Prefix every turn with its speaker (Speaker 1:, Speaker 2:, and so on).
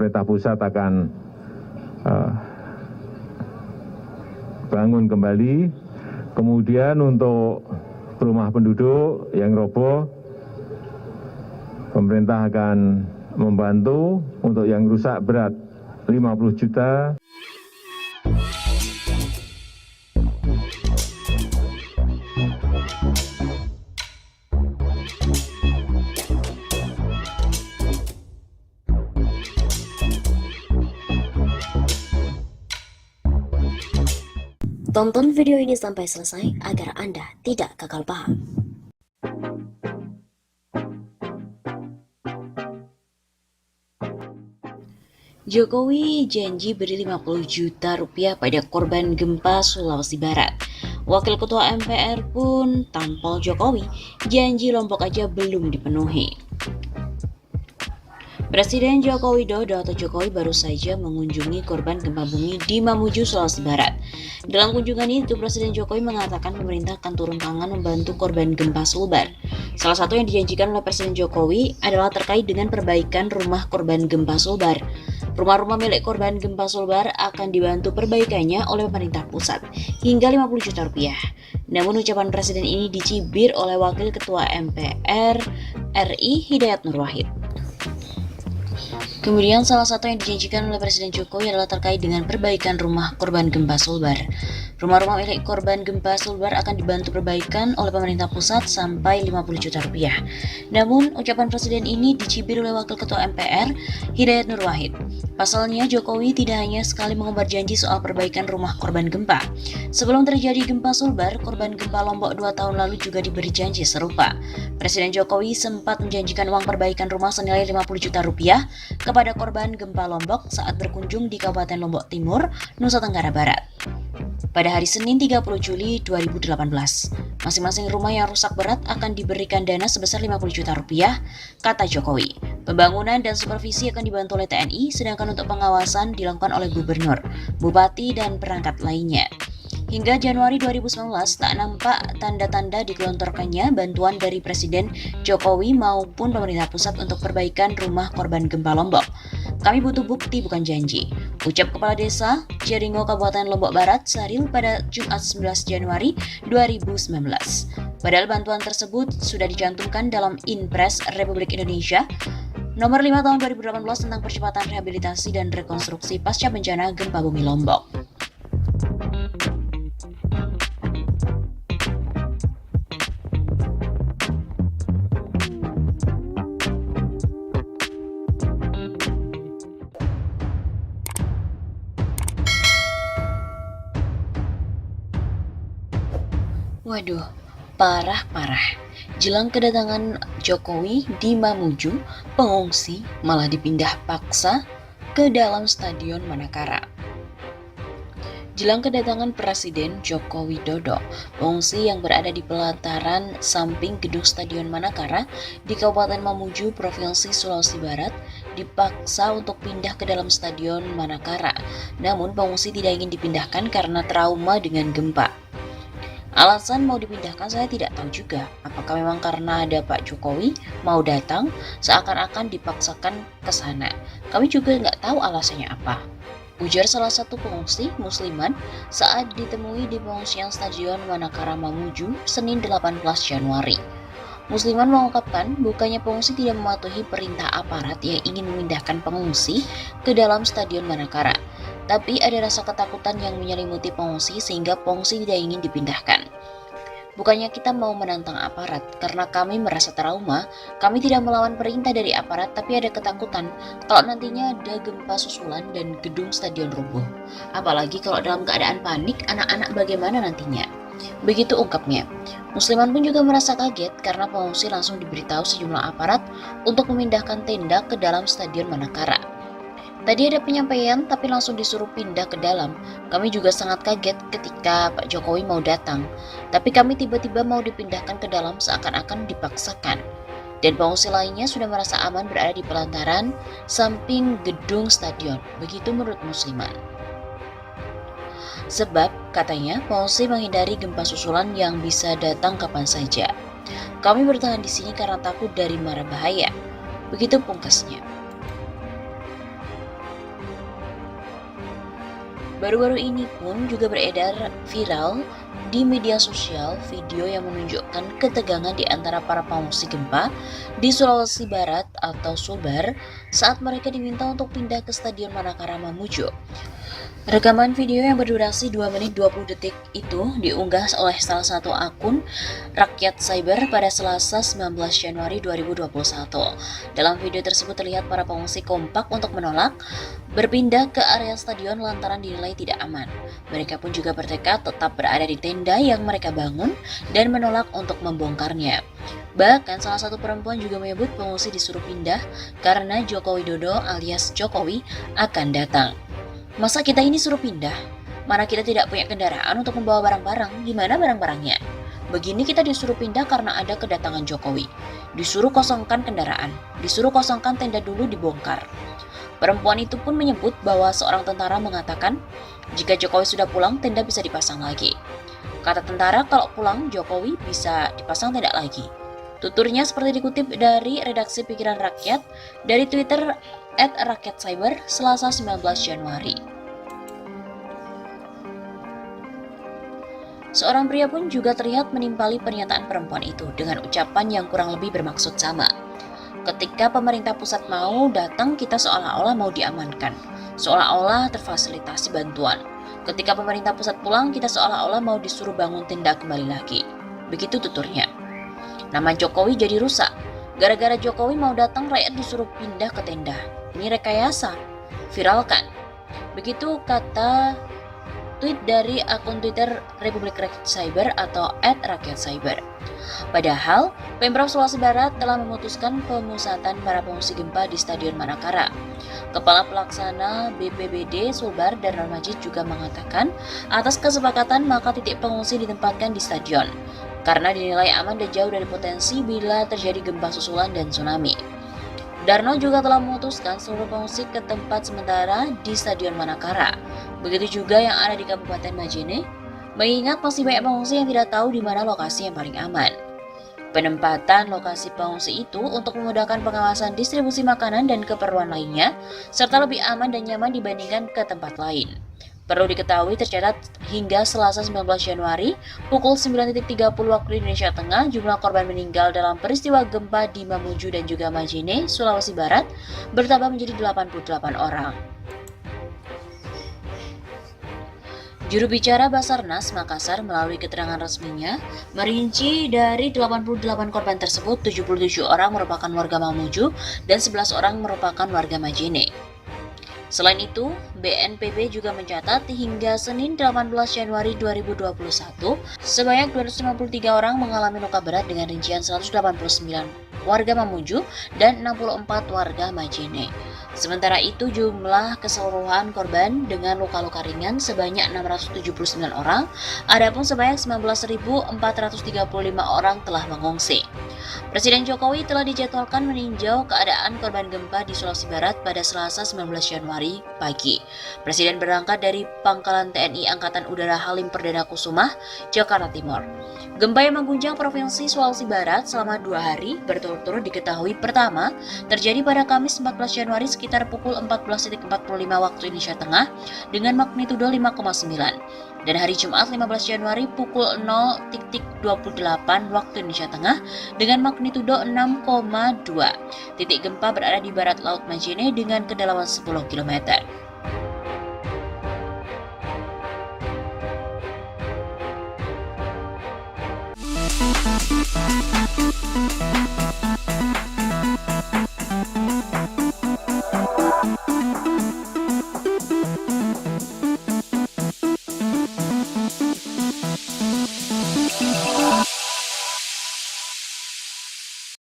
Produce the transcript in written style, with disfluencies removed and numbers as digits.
Speaker 1: pemerintah pusat akan bangun kembali. Kemudian untuk rumah penduduk yang roboh, pemerintah akan membantu. Untuk yang rusak berat 50 juta.
Speaker 2: Tonton video ini sampai selesai agar Anda tidak gagal paham. Jokowi janji beri 50 juta rupiah pada korban gempa Sulawesi Barat. Wakil Ketua MPR pun tampol Jokowi, janji Lombok aja belum dipenuhi. Presiden Joko Widodo atau Jokowi baru saja mengunjungi korban gempa bumi di Mamuju, Sulawesi Barat. Dalam kunjungan itu, Presiden Jokowi mengatakan pemerintah akan turun tangan membantu korban gempa Sulbar. Salah satu yang dijanjikan oleh Presiden Jokowi adalah terkait dengan perbaikan rumah korban gempa Sulbar. Rumah-rumah milik korban gempa Sulbar akan dibantu perbaikannya oleh pemerintah pusat hingga 50 juta rupiah. Namun ucapan Presiden ini dicibir oleh Wakil Ketua MPR RI Hidayat Nur Wahid. Kemudian salah satu yang dijanjikan oleh Presiden Jokowi adalah terkait dengan perbaikan rumah korban gempa Sulbar. Rumah-rumah milik korban gempa Sulbar akan dibantu perbaikan oleh pemerintah pusat sampai 50 juta rupiah. Namun ucapan Presiden ini dicibir oleh Wakil Ketua MPR Hidayat Nur Wahid. Pasalnya Jokowi tidak hanya sekali mengembar janji soal perbaikan rumah korban gempa. Sebelum terjadi gempa Sulbar, korban gempa Lombok 2 tahun lalu juga diberi janji serupa. Presiden Jokowi sempat menjanjikan uang perbaikan rumah senilai 50 juta rupiah kepada korban gempa Lombok saat berkunjung di Kabupaten Lombok Timur, Nusa Tenggara Barat. Pada hari Senin 30 Juli 2018, masing-masing rumah yang rusak berat akan diberikan dana sebesar 50 juta rupiah, kata Jokowi. Pembangunan dan supervisi akan dibantu oleh TNI, sedangkan untuk pengawasan dilakukan oleh gubernur, bupati, dan perangkat lainnya. Hingga Januari 2019, tak nampak tanda-tanda digelontorkannya bantuan dari Presiden Jokowi maupun pemerintah pusat untuk perbaikan rumah korban gempa Lombok. Kami butuh bukti bukan janji, ucap Kepala Desa Jeringo Kabupaten Lombok Barat Saril pada Jumat 11 Januari 2019. Padahal bantuan tersebut sudah dicantumkan dalam Inpres Republik Indonesia Nomor 5 Tahun 2018 tentang percepatan rehabilitasi dan rekonstruksi pasca bencana gempa bumi Lombok. Waduh, parah. Jelang kedatangan Jokowi di Mamuju, pengungsi malah dipindah paksa ke dalam Stadion Manakara. Jelang kedatangan Presiden Joko Widodo, pengungsi yang berada di pelataran samping gedung Stadion Manakara di Kabupaten Mamuju, Provinsi Sulawesi Barat, dipaksa untuk pindah ke dalam Stadion Manakara. Namun pengungsi tidak ingin dipindahkan karena trauma dengan gempa. Alasan mau dipindahkan saya tidak tahu juga. Apakah memang karena ada Pak Jokowi mau datang, seakan-akan dipaksakan ke sana. Kami juga nggak tahu alasannya apa. Ujar salah satu pengungsi Musliman saat ditemui di pengungsian Stadion Manakara Mamuju Senin 18 Januari. Musliman mengungkapkan bukannya pengungsi tidak mematuhi perintah aparat yang ingin memindahkan pengungsi ke dalam Stadion Manakara, tapi ada rasa ketakutan yang menyelimuti pengungsi sehingga pengungsi tidak ingin dipindahkan. Bukannya kita mau menantang aparat, karena kami merasa trauma, kami tidak melawan perintah dari aparat, tapi ada ketakutan kalau nantinya ada gempa susulan dan gedung stadion rubuh. Apalagi kalau dalam keadaan panik, anak-anak bagaimana nantinya? Begitu ungkapnya. Musliman pun juga merasa kaget karena pengungsi langsung diberitahu sejumlah aparat untuk memindahkan tenda ke dalam Stadion Manakara. Tadi ada penyampaian tapi langsung disuruh pindah ke dalam. Kami juga sangat kaget ketika Pak Jokowi mau datang. Tapi kami tiba-tiba mau dipindahkan ke dalam seakan-akan dipaksakan. Dan pengungsi lainnya sudah merasa aman berada di pelataran samping gedung stadion. Begitu menurut Musliman. Sebab, katanya, pengungsi menghindari gempa susulan yang bisa datang kapan saja. Kami bertahan di sini karena takut dari mara bahaya. Begitu pungkasnya. Baru-baru ini pun juga beredar viral di media sosial video yang menunjukkan ketegangan di antara para pengungsi gempa di Sulawesi Barat atau Sulbar saat mereka diminta untuk pindah ke Stadion Manakara Mamuju. Rekaman video yang berdurasi 2 menit 20 detik itu diunggah oleh salah satu akun Rakyat Cyber pada Selasa 19 Januari 2021. Dalam video tersebut terlihat para pengungsi kompak untuk menolak berpindah ke area stadion lantaran dinilai tidak aman. Mereka pun juga bertekad tetap berada di tenda yang mereka bangun dan menolak untuk membongkarnya. Bahkan salah satu perempuan juga menyebut pengungsi disuruh pindah karena Joko Widodo alias Jokowi akan datang. Masa kita ini suruh pindah? Mana kita tidak punya kendaraan untuk membawa barang-barang? Gimana barang-barangnya? Begini kita disuruh pindah karena ada kedatangan Jokowi. Disuruh kosongkan kendaraan. Disuruh kosongkan tenda dulu dibongkar. Perempuan itu pun menyebut bahwa seorang tentara mengatakan, jika Jokowi sudah pulang, tenda bisa dipasang lagi. Kata tentara, kalau pulang Jokowi bisa dipasang tenda lagi. Tuturnya seperti dikutip dari redaksi Pikiran Rakyat dari Twitter @rakyatcyber Selasa 19 Januari. Seorang pria pun juga terlihat menimpali pernyataan perempuan itu dengan ucapan yang kurang lebih bermaksud sama. Ketika pemerintah pusat mau datang, kita seolah-olah mau diamankan, seolah-olah terfasilitasi bantuan. Ketika pemerintah pusat pulang, kita seolah-olah mau disuruh bangun tenda kembali lagi. Begitu tuturnya. Nama Jokowi jadi rusak. Gara-gara Jokowi mau datang, rakyat disuruh pindah ke tenda. Ini rekayasa. Viralkan. Begitu kata tweet dari akun Twitter Republik Rakyat Cyber atau @rakyatcyber. Padahal, Pemprov Sulawesi Barat telah memutuskan pemusatan para pengungsi gempa di Stadion Manakara. Kepala Pelaksana BPBD Sulbar Darnan Majid juga mengatakan, atas kesepakatan maka titik pengungsi ditempatkan di stadion, karena dinilai aman dan jauh dari potensi bila terjadi gempa susulan dan tsunami. Darno juga telah memutuskan seluruh pengungsi ke tempat sementara di Stadion Manakara. Begitu juga yang ada di Kabupaten Majene, mengingat masih banyak pengungsi yang tidak tahu di mana lokasi yang paling aman. Penempatan lokasi pengungsi itu untuk memudahkan pengawasan distribusi makanan dan keperluan lainnya, serta lebih aman dan nyaman dibandingkan ke tempat lain. Perlu diketahui tercatat hingga Selasa 19 Januari pukul 9.30 waktu Indonesia Tengah, jumlah korban meninggal dalam peristiwa gempa di Mamuju dan juga Majene, Sulawesi Barat bertambah menjadi 88 orang. Juru bicara Basarnas Makassar melalui keterangan resminya merinci dari 88 korban tersebut 77 orang merupakan warga Mamuju dan 11 orang merupakan warga Majene. Selain itu, BNPB juga mencatat hingga Senin 18 Januari 2021, sebanyak 253 orang mengalami luka berat dengan rincian 189 warga Mamuju dan 64 warga Majene. Sementara itu, jumlah keseluruhan korban dengan luka-luka ringan sebanyak 679 orang, adapun sebanyak 19.435 orang telah mengungsi. Presiden Jokowi telah dijadwalkan meninjau keadaan korban gempa di Sulawesi Barat pada Selasa 19 Januari pagi. Presiden berangkat dari Pangkalan TNI Angkatan Udara Halim Perdana Kusumah, Jakarta Timur. Gempa yang mengguncang Provinsi Sulawesi Barat selama 2 hari berturut-turut diketahui pertama terjadi pada Kamis 14 Januari sekitar pukul 14.45 waktu Indonesia Tengah dengan magnitudo 5,9. Dan hari Jumat 15 Januari pukul 0.28 waktu Indonesia Tengah dengan magnitudo 6,2. Titik gempa berada di barat Laut Majene dengan kedalaman 10 km.